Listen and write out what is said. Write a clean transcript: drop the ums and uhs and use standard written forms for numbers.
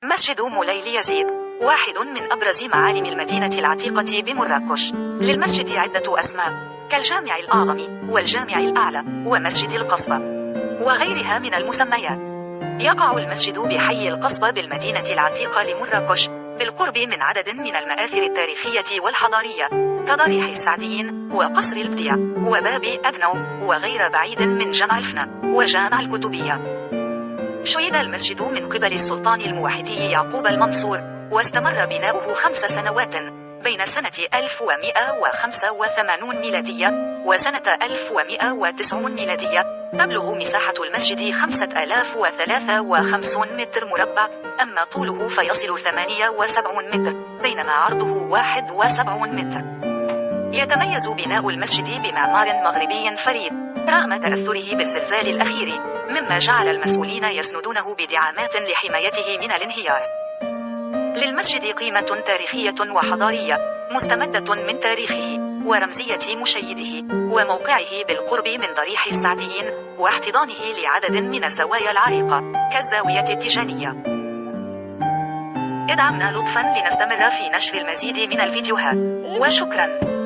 مسجد مولاي يزيد واحد من أبرز معالم المدينة العتيقة بمراكش. للمسجد عدة أسماء كالجامع الأعظم والجامع الأعلى ومسجد القصبة وغيرها من المسميات. يقع المسجد بحي القصبة بالمدينة العتيقة لمراكش بالقرب من عدد من المآثر التاريخية والحضارية كضريح السعديين وقصر البديع وباب أدنو وغير بعيد من جمع الفنا وجامع الكتبية. شيد المسجد من قبل السلطان الموحدي يعقوب المنصور، واستمر بناؤه 5 سنوات بين سنة 1185 ميلادية وسنة 1190 ميلادية. تبلغ مساحة المسجد 5053 متر مربع، أما طوله فيصل 78 متر بينما عرضه 71 متر. يتميز بناء المسجد بمعمار مغربي فريد رغم تأثره بالزلزال الأخير، مما جعل المسؤولين يسندونه بدعامات لحمايته من الانهيار. للمسجد قيمة تاريخية وحضارية مستمدة من تاريخه ورمزية مشيده وموقعه بالقرب من ضريح السعديين واحتضانه لعدد من الزوايا العريقة كالزاوية التيجانية. ادعمنا لطفا لنستمر في نشر المزيد من الفيديوهات، وشكرا.